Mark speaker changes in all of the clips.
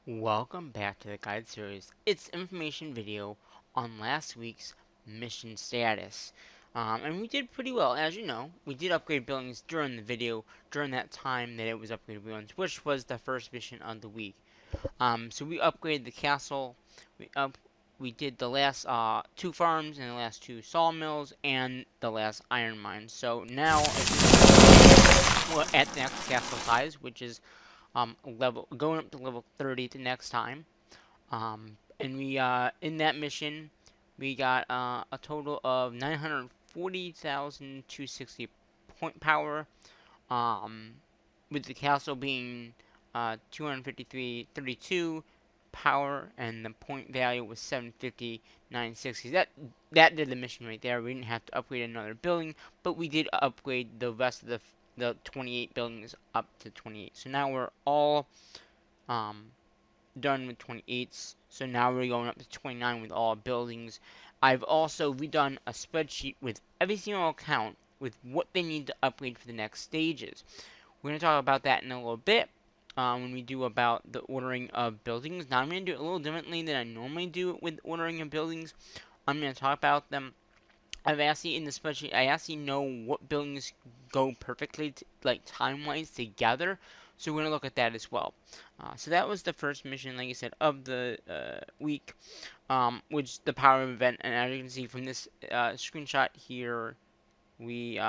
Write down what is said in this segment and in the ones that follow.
Speaker 1: Welcome back to the guide series. It's information video on last week's mission status. And we did pretty well. As you know, we did upgrade buildings during the video, during that time that it was upgraded buildings, which was the first mission of the week. So we upgraded the castle, we up we did the last two farms and the last two sawmills and the last iron mine. So now we're at the next castle size, which is level going up to level 30 the next time. And we in that mission we got a total of 940,260 point power. Um, with the castle being 253.32 power, and the point value was 750,960. That did the mission right there. We didn't have to upgrade another building, but we did upgrade the rest of the 28 buildings up to 28. So now we're all um, done with 28s. So now we're going up to 29 with all buildings. I've also redone a spreadsheet with every single account with what they need to upgrade for the next stages. We're going to talk about that in a little bit when we do about the ordering of buildings. Now I'm going to do it a little differently than I normally do with ordering of buildings. I'm going to talk about them. I've actually in the spreadsheet, I actually know what buildings go perfectly, like time-wise, together. So we're gonna look at that as well. So that was the first mission, like I said, of the week, which the power event. And as you can see from this screenshot here, we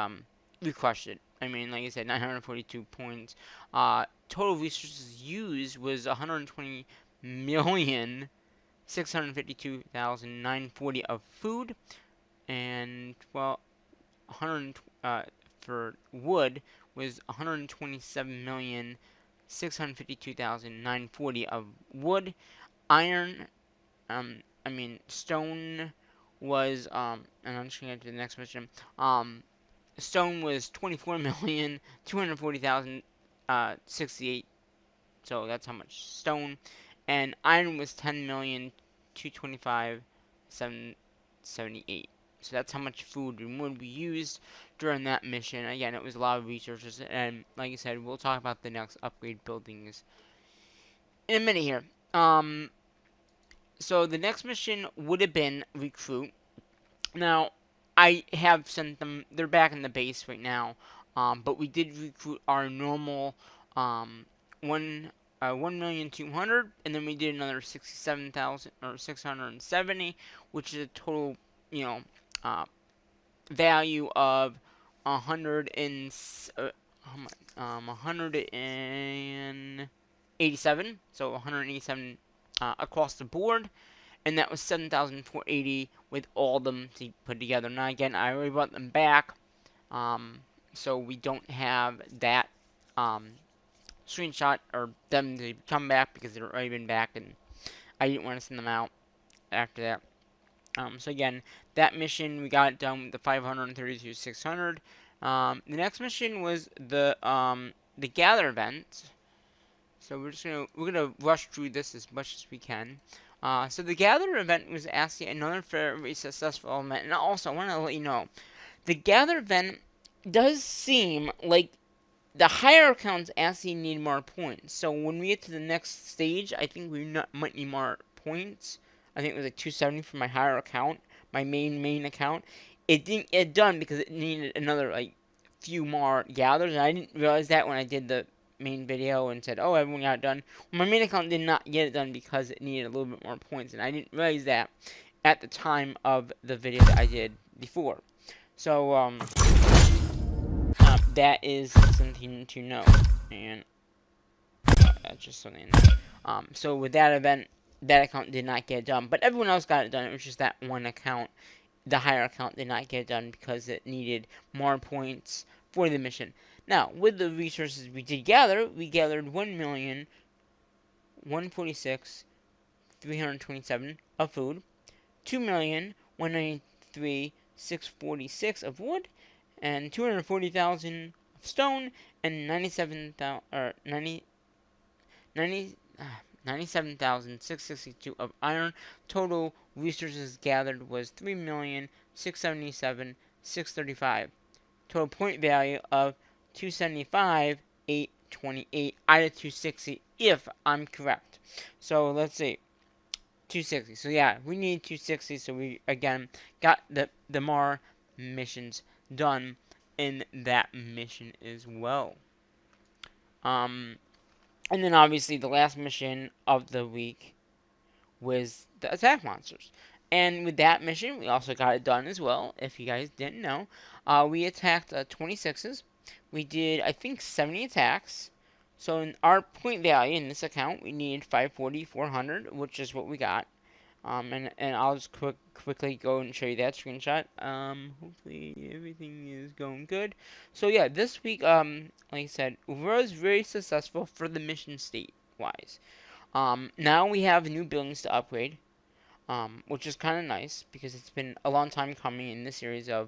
Speaker 1: we crushed it. I mean, like I said, 942 points. Total resources used was 120 million 652,940 of food, and well, 100 for wood was 127,652,940 of wood. Iron, I mean stone was and I'm just gonna get to the next mission. Stone was 24,240,068. 68. So that's how much stone, and iron was 10,225,778. So that's how much food and wood we used during that mission. Again, it was a lot of resources, and like I said, we'll talk about the next upgrade buildings in a minute here. So the next mission would have been recruit. Now, I have sent them. They're back in the base right now. But we did recruit our normal one 1,200,000, and then we did another 67,000 or 670, which is a total, you know, uh, value of 187. So 187 across the board, and that was 7,480 with all of them put together. Now again, I already brought them back, um, so we don't have that um, screenshot or them to come back because they've already been back, and I didn't want to send them out after that. So again, that mission we got done with the 532 600. The next mission was the gather event. So we're gonna rush through this as much as we can. So the gather event was actually another very successful event, and also I want to let you know the gather event does seem like the higher accounts actually need more points. So when we get to the next stage, I think we might need more points. I think it was like 270 for my higher account, my main account. It didn't get done because it needed another like few more gathers, and I didn't realize that when I did the main video and said, "Oh, everyone got it done." Well, my main account did not get it done because it needed a little bit more points, and I didn't realize that at the time of the video that I did before. So that is something to know, and that's just something. So with that event, that account did not get done, but everyone else got it done. It was just that one account, the higher account, did not get it done because it needed more points for the mission. Now, with the resources we did gather, we gathered 1,146,327 of food, 2,193,646 of wood, and 240,000 of stone, and 97,662 of iron. Total resources gathered was 3,677,635. Total point value of 275,828 out of 260 if I'm correct. So let's see. 260. So yeah, we need 260. So we again got the more missions done in that mission as well. Um, and then obviously the last mission of the week was the attack monsters. And with that mission, we also got it done as well. If you guys didn't know, we attacked 26s. We did, I think, 70 attacks. So in our point value in this account, we needed 540, 400, which is what we got. And I'll just quickly go and show you that screenshot. Hopefully everything is going good. So yeah, this week, like I said, was very successful for the mission state wise. Now we have new buildings to upgrade, which is kind of nice because it's been a long time coming in this series of,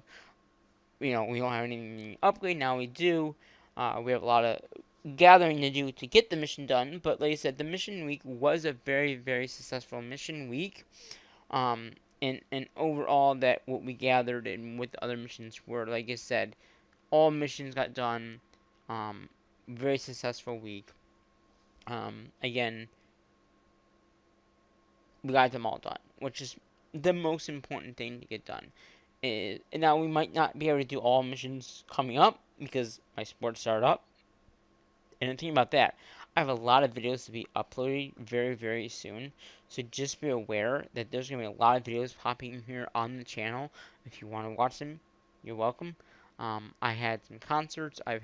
Speaker 1: we don't have anything to upgrade. Now we do. We have a lot of gathering to do to get the mission done. But like I said, the mission week was a very, very successful mission week. Um, and overall, that what we gathered and what the other missions were, like I said, all missions got done. Um, very successful week. Again, we got them all done, which is the most important thing to get done. And now we might not be able to do all missions coming up because my sports start up. And the thing about that, I have a lot of videos to be uploaded very, very soon. So just be aware that there's going to be a lot of videos popping here on the channel. If you want to watch them, you're welcome. I had some concerts. I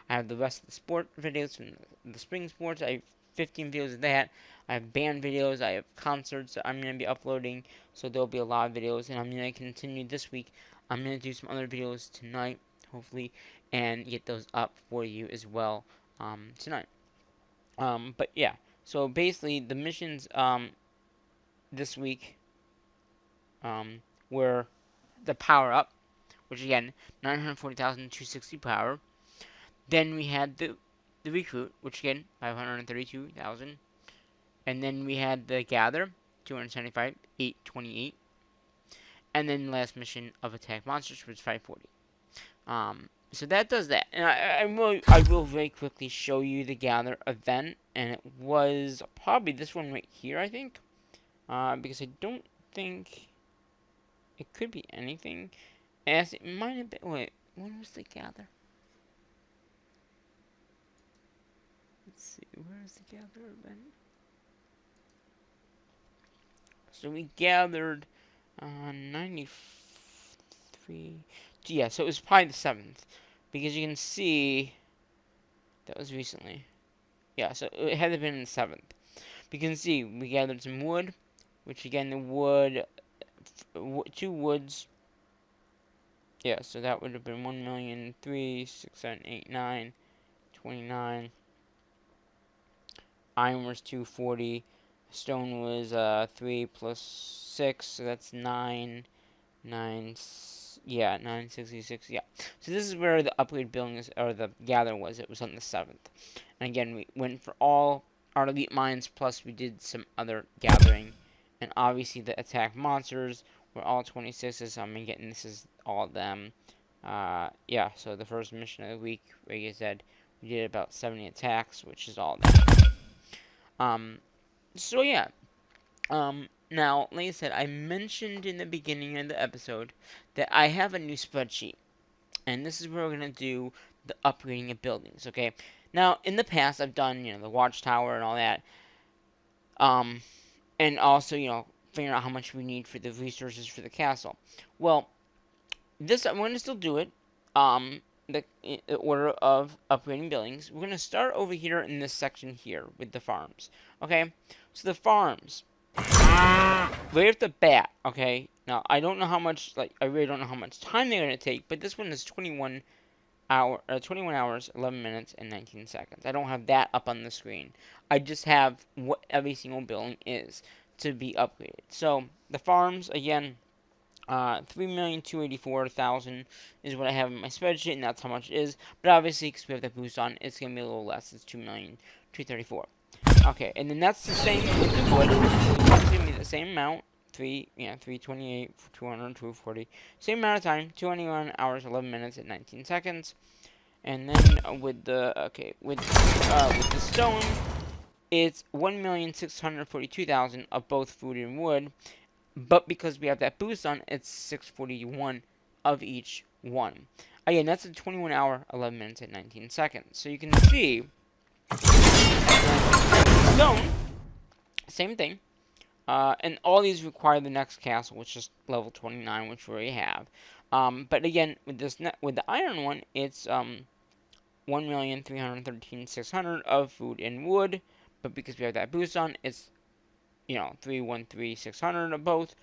Speaker 1: have the rest of the sport videos from the spring sports. I have 15 videos of that. I have band videos. I have concerts that I'm going to be uploading. So there'll be a lot of videos. And I'm going to continue this week. I'm going to do some other videos tonight, hopefully, and get those up for you as well tonight. But yeah, so basically the missions this week were the power up, which again 940,260 power. Then we had the recruit, which again 532,000, and then we had the gather 275 828, and then last mission of attack monsters was 540. So that does that, and I will very quickly show you the gather event, and it was probably this one right here, I think, because I don't think it could be anything, as it might have been. Wait, when was the gather? Let's see, where is the gather event? So we gathered 93. Yeah, so it was probably the 7th, because you can see that was recently. Yeah, so it had to have been the 7th. You can see we gathered some wood, which again the wood, 2 woods. Yeah, so that would have been 1,003,6,7,8,9,29. Iron was 240. Stone was 3 plus 6, so that's 9. 9, yeah, 966, yeah. So this is where the upgrade building is, or the gather was. It was on the 7th. And again, we went for all our elite mines, plus we did some other gathering. And obviously the attack monsters were all 26s, so I'm getting this is all of them. Yeah, so the first mission of the week, like I said, we did about 70 attacks, which is all that. So yeah. Now, like I said, I mentioned in the beginning of the episode that I have a new spreadsheet. And this is where we're going to do the upgrading of buildings, okay? Now, in the past, I've done, the watchtower and all that. And also, figuring out how much we need for the resources for the castle. Well, this, I'm going to still do it. The order of upgrading buildings. We're going to start over here in this section here with the farms, okay? So the farms. Right off the bat, okay? Now, I don't know how much, I really don't know how much time they're going to take, but this one is 21 hours, 11 minutes, and 19 seconds. I don't have that up on the screen. I just have what every single building is to be upgraded. So, the farms, again, 3,284,000 is what I have in my spreadsheet, and that's how much it is. But obviously, because we have the boost on, it's going to be a little less. It's 2,234,000. Okay, and then that's the same with the wood. It's going to be the same amount. 328, 200, 240. Same amount of time. 21 hours, 11 minutes, and 19 seconds. And then with the, with the stone, it's 1,642,000 of both food and wood, but because we have that boost on, it's 641 of each one. Again, that's a 21 hour, 11 minutes, and 19 seconds. So you can see, stone, same thing. And all these require the next castle, which is level 29, which we already have. But again, with with the iron one, it's 1,313,600 of food and wood. But because we have that boost on, it's 313,600 of both.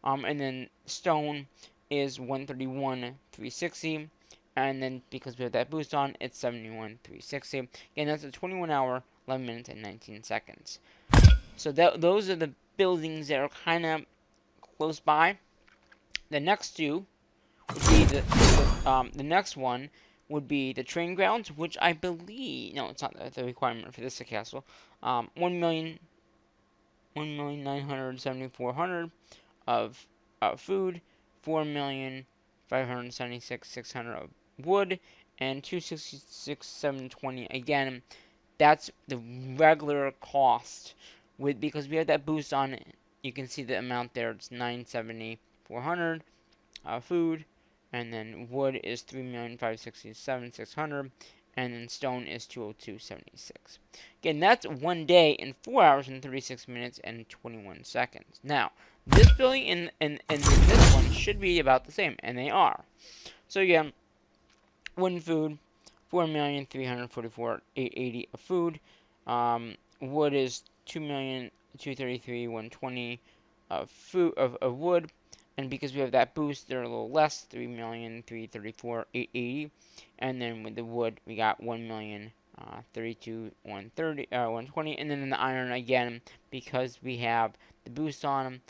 Speaker 1: And then stone is 131,360. And then because we have that boost on, it's 71,360. Again, that's a 21 hour, 11 minutes, and 19 seconds. So those are the buildings that are kind of close by. The next two would be the next one would be the train grounds, which I believe, no, it's not the requirement for this castle. 1,974,000 of food, 4,576,600 of wood, and 266,720 again. That's the regular cost. Because we have that boost on it, you can see the amount there. It's 970,400 food, and then wood is 3,567,600, and then stone is 202,76. Again, that's 1 day in 4 hours and 36 minutes and 21 seconds. Now, this building and this one should be about the same, and they are. So again, wooden food, 4,344,880 of food. Wood is 2,233,120 of food of wood, and because we have that boost, they're a little less, 3,334,880. And then with the wood, we got 1,032,120. And then in the iron again, because we have the boost on them,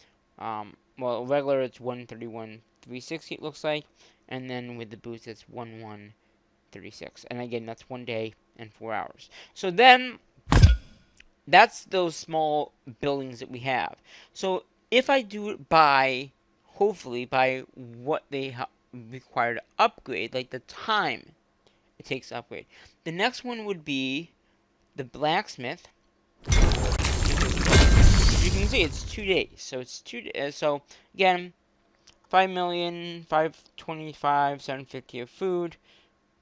Speaker 1: well, regular it's 131,360 it looks like, and then with the boost it's 1136. And again, that's 1 day and 4 hours. So then that's those small buildings that we have. So if I do it by, hopefully, by what they require to upgrade, like the time it takes to upgrade. The next one would be the blacksmith. As you can see, it's 2 days. So it's 2 days. So again, 5,525,750 of food,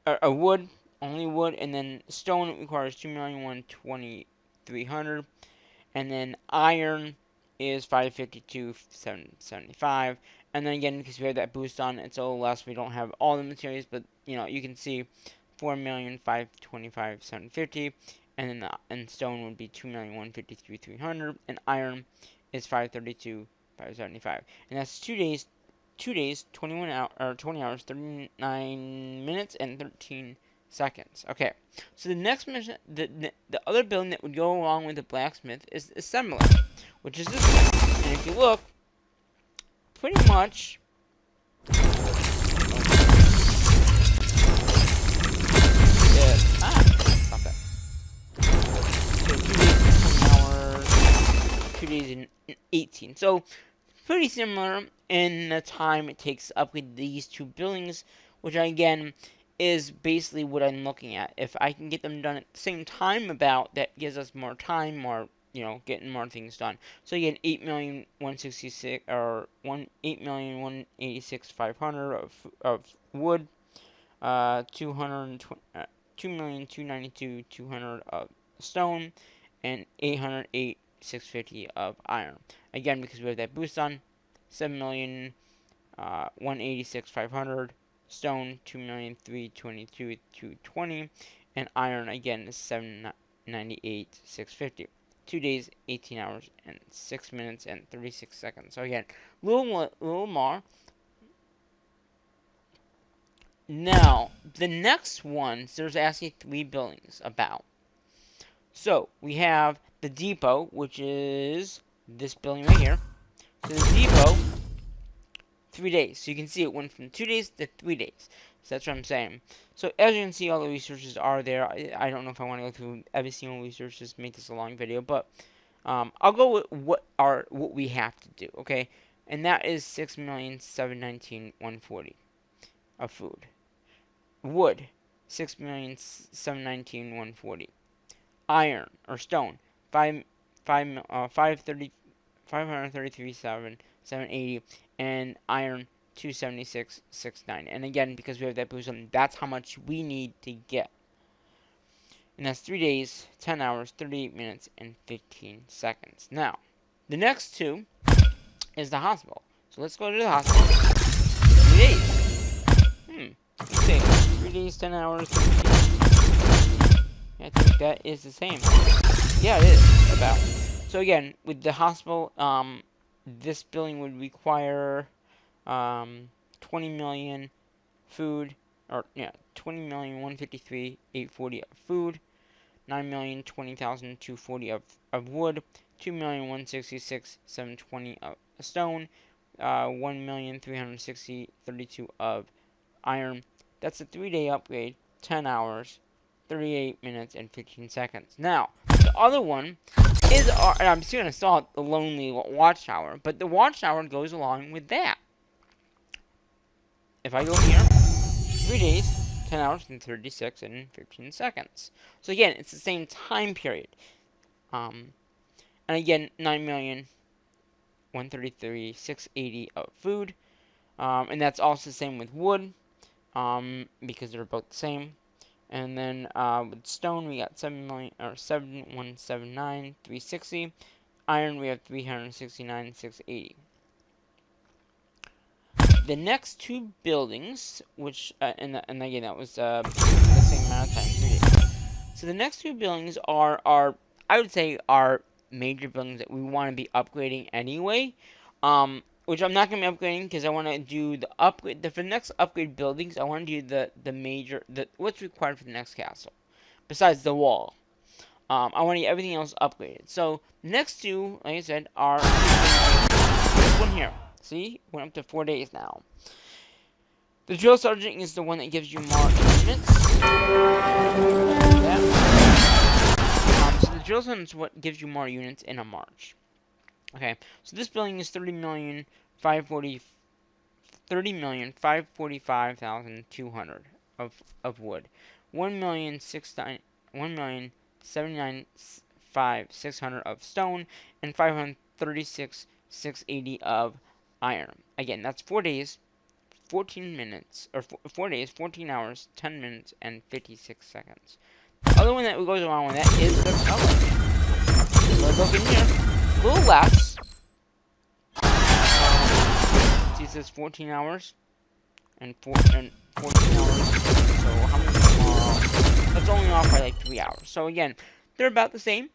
Speaker 1: or wood, only wood, and then stone requires 2,120,300. And then iron is 552,775. And then again, because we have that boost on, it's a little less. We don't have all the materials, but you can see 4,525,750. And then stone would be 2,153,300. And iron is 532,575. And that's 2 days. 2 days, 21 hour, or 20 hours, 39 minutes, and 13 seconds. Okay, so the next mission, the other building that would go along with the blacksmith is the assembler, which is this one. And if you look, pretty much. Stop that. So 2 days, 20 hours, 2 days and 18. So pretty similar in the time it takes to upgrade these two buildings, which again is basically what I'm looking at. If I can get them done at the same time, about that gives us more time, more getting more things done. So again, 8,166 or 8,186,500 of wood, 2,292,200 of stone, and 808,650 of iron. Again, because we have that boost on, 7,186,500. Stone 2,322,220, and iron again is 798,650. 2 days, 18 hours, and 6 minutes and 36 seconds. So again, little more. Now, the next ones, there's actually 3 buildings about. So we have the depot, which is this building right here. So the depot, 3 days. So you can see it went from 2 days to 3 days. So that's what I'm saying. So as you can see, all the resources are there. I don't know if I want to go through every single resource, just make this a long video, but I'll go with what we have to do, okay? And that is 6,719,140 of food. Wood, 6,719,140. Iron or stone, 5 530 780, and iron 276.69. And again, because we have that boost on, that's how much we need to get. And that's 3 days, 10 hours, 38 minutes, and 15 seconds. Now, the next two is the hospital. So let's go to the hospital. 3 days. Let's see. 3 days, 10 hours, 15. I think that is the same. Yeah, it is. About. So again, with the hospital, this building would require 20 million food, or yeah, 20,153,840 of food, 9,020,240 of wood, 2,166,720 of stone, 1,360,32 of iron. That's a 3-day upgrade, 10 hours, 38 minutes, and 15 seconds. Now, the other one is and I'm still going to install the Lonely Watchtower, but the Watchtower goes along with that. If I go here, 3 days, 10 hours, and 36 and 15 seconds. So again, it's the same time period. And again, 9,133,680 of food. And that's also the same with wood, because they're both the same. And then with stone, we got 7 million, or 7,179,360. Iron, we have 369,680. The next two buildings, which and again that was the same amount of time, 3 days. So the next two buildings are I would say are major buildings that we want to be upgrading anyway. Which I'm not gonna be upgrading because I want to do the upgrade. For the next upgrade buildings, I want to do the major what's required for the next castle, besides the wall. I want to get everything else upgraded. So the next two, like I said, are this one here. See, went up to 4 days now. The drill sergeant is the one that gives you more units. Yeah. So the drill sergeant is what gives you more units in a march. Okay, so this building is 30,545,200 of wood, 1,079,600 of stone, and 536,680 of iron. Again, that's 4 days, 14 minutes, or 4 days, 14 hours, 10 minutes, and 56 seconds. The other one that goes along with that is the color. So let's look in here. A little less. See, it says 14 hours and 14 hours. So how many tomorrow? That's only off by like 3 hours. So again, they're about the same.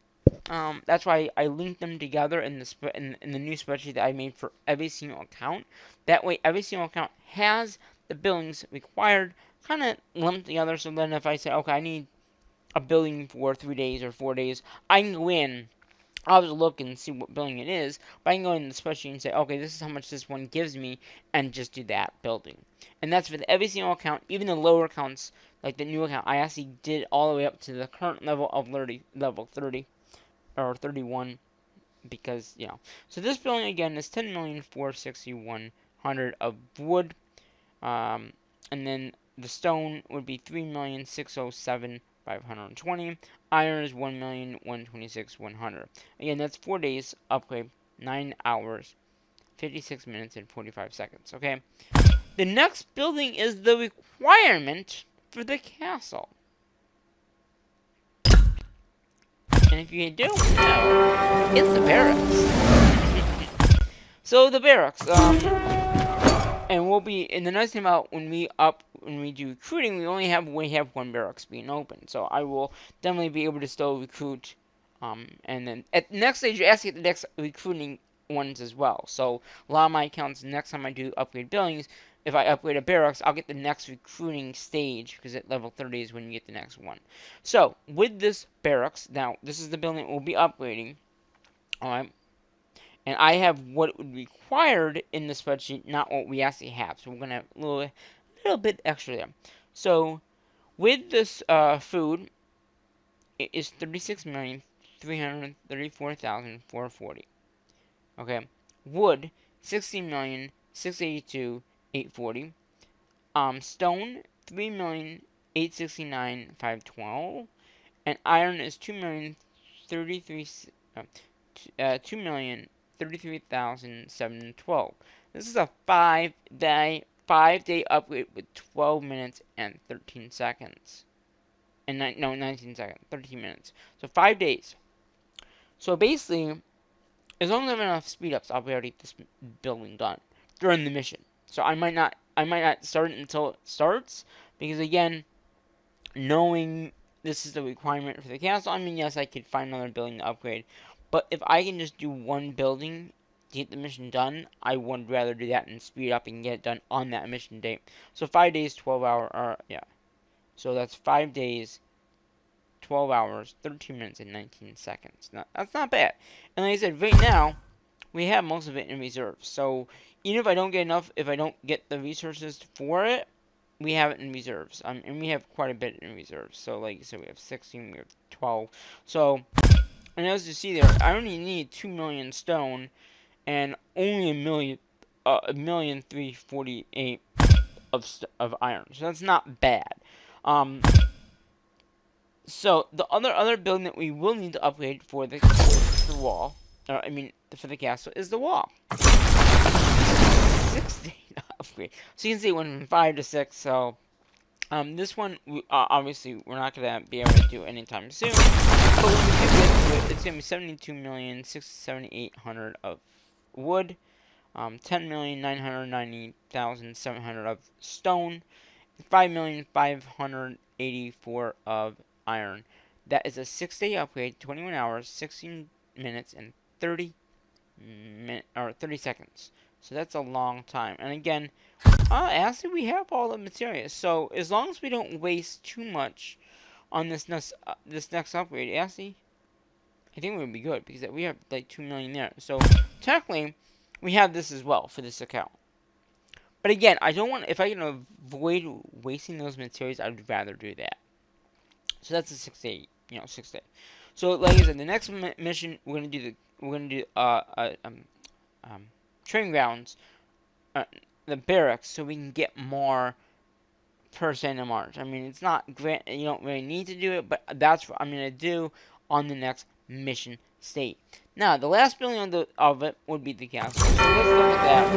Speaker 1: That's why I linked them together in the new spreadsheet that I made for every single account. That way, every single account has the billings required kind of lumped together. So then, if I say, okay, I need a billing for 3 days or 4 days, I can go in. I'll just look and see what billing it is, but I can go in the spreadsheet and say, okay, this is how much this one gives me, and just do that building. And that's with every single account, even the lower accounts, like the new account. I actually did all the way up to the current level of level 30 or 31, because So this building again is 10,461,100 of wood, and then the stone would be 3,607,520. Iron is 1,126,100. Again, that's 4 days upgrade, 9 hours, 56 minutes, and 45 seconds. Okay. The next building is the requirement for the castle. And if you don't know, it's the barracks. So the barracks, and we'll be, and the nice thing about when we do recruiting, we have one barracks being open. So I will definitely be able to still recruit, and then at the next stage, you actually get the next recruiting ones as well. So a lot of my accounts, next time I do upgrade billings, if I upgrade a barracks, I'll get the next recruiting stage, because at level 30 is when you get the next one. So with this barracks, now this is the building we'll be upgrading. Alright. And I have what would be required in the spreadsheet, not what we actually have. So we're going to have a little bit extra there. So with this food, it is 36,334,440. Okay. Wood, 60,682,840. Stone, 3,869,512. And iron is uh, 2,033,712. This is a 5-day upgrade with 12 minutes and 13 seconds. And 19 seconds, 13 minutes. So 5 days. So basically, as long as I have enough speed ups, I'll be able to get this building done during the mission. So I might not start it until it starts because again, knowing this is the requirement for the castle, I mean, yes, I could find another building to upgrade, but if I can just do one building to get the mission done, I would rather do that and speed up and get it done on that mission date. So 5 days, 12 hour, yeah. So that's 5 days, 12 hours, 13 minutes, and 19 seconds. Now, that's not bad. And like I said, right now, we have most of it in reserve. So even if I don't get enough, if I don't get the resources for it, we have it in reserves. And we have quite a bit in reserves. So like I said, we have 16, we have 12. So, and as you see there, I only need 2 million stone and only a million 348 of iron. So that's not bad. So the other building that we will need to upgrade for the wall, or I mean for the castle, is the wall. 6-day upgrade. So you can see it went from 5 to 6. So this one obviously we're not gonna be able to do anytime soon. But when we do get to it, it's gonna be 72,678,000 of wood, 10,990,700 of stone, 5,584 of iron. That is a 6-day upgrade, 21 hours, 16 minutes, and 30 seconds. So that's a long time. And again, actually we have all the materials. So as long as we don't waste too much on this next upgrade, actually, I think we would be good because we have like 2 million there. So technically, we have this as well for this account. But again, I don't want, if I can avoid wasting those materials, I would rather do that. So that's a 6-day, 6-day. So like I said, the next mission we're gonna do training grounds, the barracks, so we can get more per Santa March. I mean, it's not great, you don't really need to do it, but that's what I'm gonna do on the next mission state. Now, the last building of it would be the castle. So let's look at that.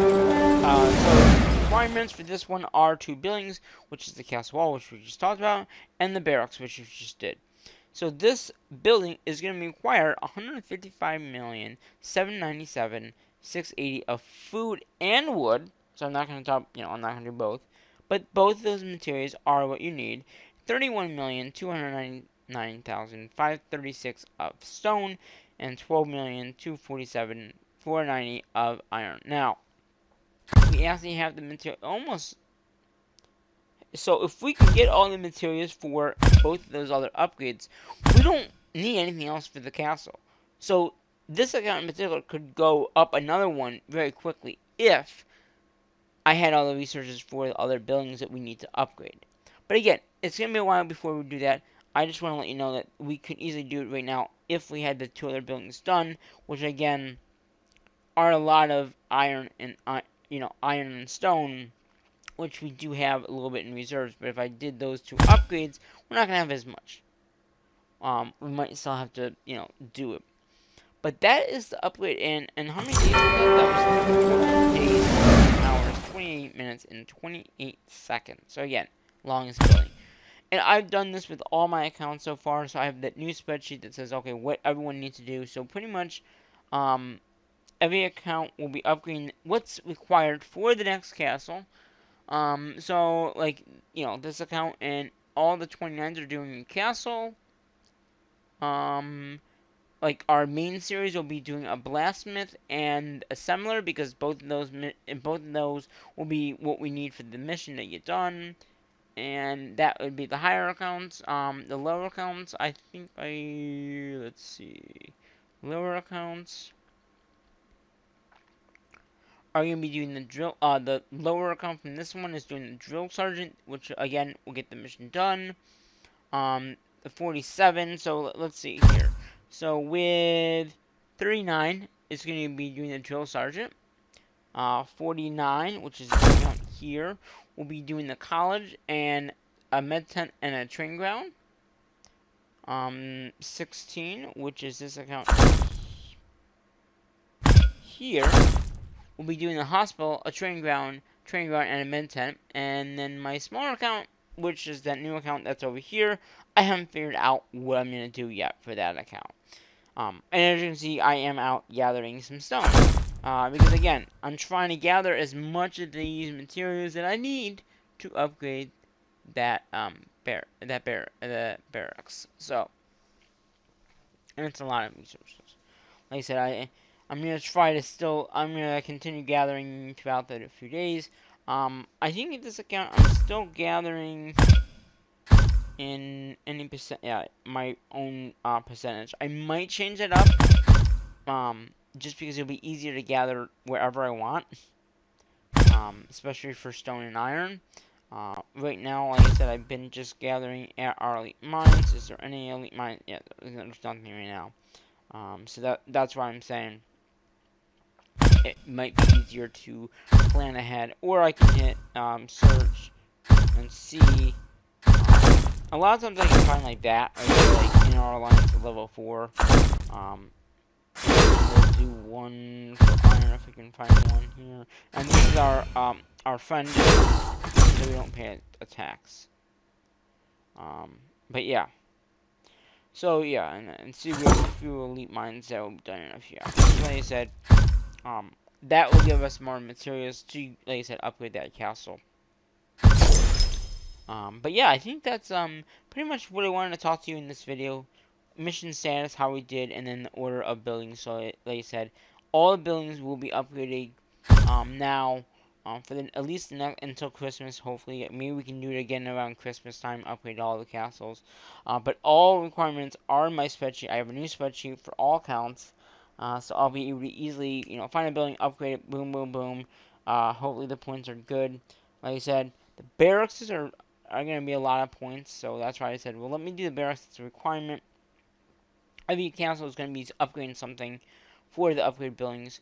Speaker 1: So requirements for this one are 2 buildings, which is the castle wall, which we just talked about, and the barracks, which we just did. So this building is going to require 155,797,680 of food and wood. So I'm not going to talk, I'm not going to do both. But both of those materials are what you need. 31,299,536 of stone and 12,247,490 of iron. Now, we actually have the material almost. So if we can get all the materials for both of those other upgrades, we don't need anything else for the castle. So this account in particular could go up another one very quickly if I had all the resources for the other buildings that we need to upgrade. But again, it's going to be a while before we do that. I just want to let you know that we could easily do it right now if we had the 2 other buildings done, which again are a lot of iron and iron and stone, which we do have a little bit in reserves. But if I did those 2 upgrades, we're not gonna have as much. We might still have to, do it. But that is the upgrade and how many days was that? That was 14 days, 14 hours, 28 minutes, and 28 seconds. So again, longest building. And I've done this with all my accounts so far. So I have that new spreadsheet that says, okay, what everyone needs to do. So pretty much, every account will be upgrading what's required for the next castle. So like, this account and all the 29s are doing castle. Like our main series will be doing a blacksmith and assembler because both of those will be what we need for the mission to get done. And that would be the higher accounts. The lower accounts, I think let's see, lower accounts are going to be doing the drill. The lower account from this one is doing the drill sergeant, which again will get the mission done. The 47. So let's see here. So with 39, it's going to be doing the drill sergeant. 49, which is down here, will be doing the college and a med tent and a training ground. 16, which is this account here, will be doing the hospital, a training ground, and a med tent. And then my smaller account, which is that new account that's over here, I haven't figured out what I'm gonna do yet for that account. And as you can see, I am out gathering some stone. Because again, I'm trying to gather as much of these materials that I need to upgrade that the barracks. So, and it's a lot of resources. Like I said, I'm gonna try to I'm gonna continue gathering throughout the few days. I think in this account I'm still gathering in any my own percentage. I might change it up, just because it'll be easier to gather wherever I want, especially for stone and iron. Right now, like I said, I've been just gathering at our elite mines. Is there any elite mine? Yeah, there's nothing right now. So that's why I'm saying it might be easier to plan ahead, or I can hit search and see. A lot of times I can find like that, or like in our alliance at level 4. We'll do one for iron if we can find one here. And this is our friend, so we don't pay attacks. But yeah. So yeah, and see we have a few elite mines that will be done in a few hours. Like I said, that will give us more materials to, like I said, upgrade that castle. But yeah, I think that's pretty much what I wanted to talk to you in this video. Mission status, how we did, and then the order of buildings. So, like I said, all the buildings will be upgraded now for at least until Christmas. Hopefully, maybe we can do it again around Christmas time. Upgrade all the castles. But all requirements are in my spreadsheet. I have a new spreadsheet for all counts. So I'll be able to easily, find a building, upgrade it, boom, boom, boom. Hopefully the points are good. Like I said, the barracks are going to be a lot of points, so that's why I said, well, let me do the barracks. It's a requirement. Every council is going to be upgrading something for the upgrade buildings.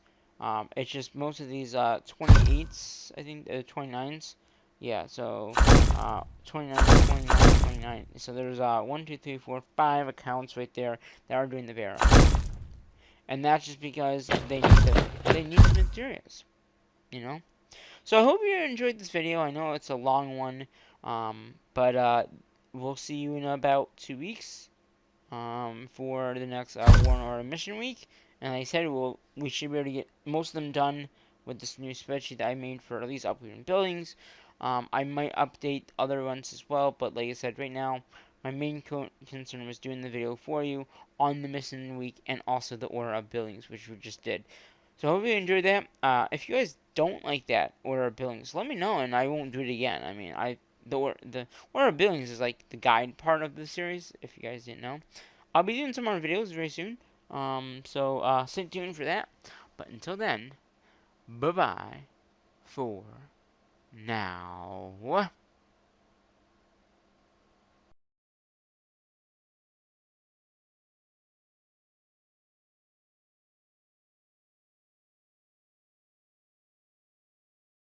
Speaker 1: It's just most of these 28s, I think, 29s. Yeah, so 29, 29, 29. So there's 1, 2, 3, 4, 5 accounts right there that are doing the barracks. And that's just because they need the materials, you know? So I hope you enjoyed this video. I know it's a long one, but we'll see you in about 2 weeks for the next Warren Order Mission Week. And like I said, we should be able to get most of them done with this new spreadsheet that I made for at least upgrading buildings. I might update other ones as well, but like I said, right now, my main concern was doing the video for you on the mission week and also the order of buildings, which we just did. So I hope you enjoyed that. If you guys don't like that order of billings, let me know and I won't do it again. I mean, the order of billings is like the guide part of the series. If you guys didn't know, I'll be doing some more videos very soon. So stay tuned for that. But until then, bye bye for now.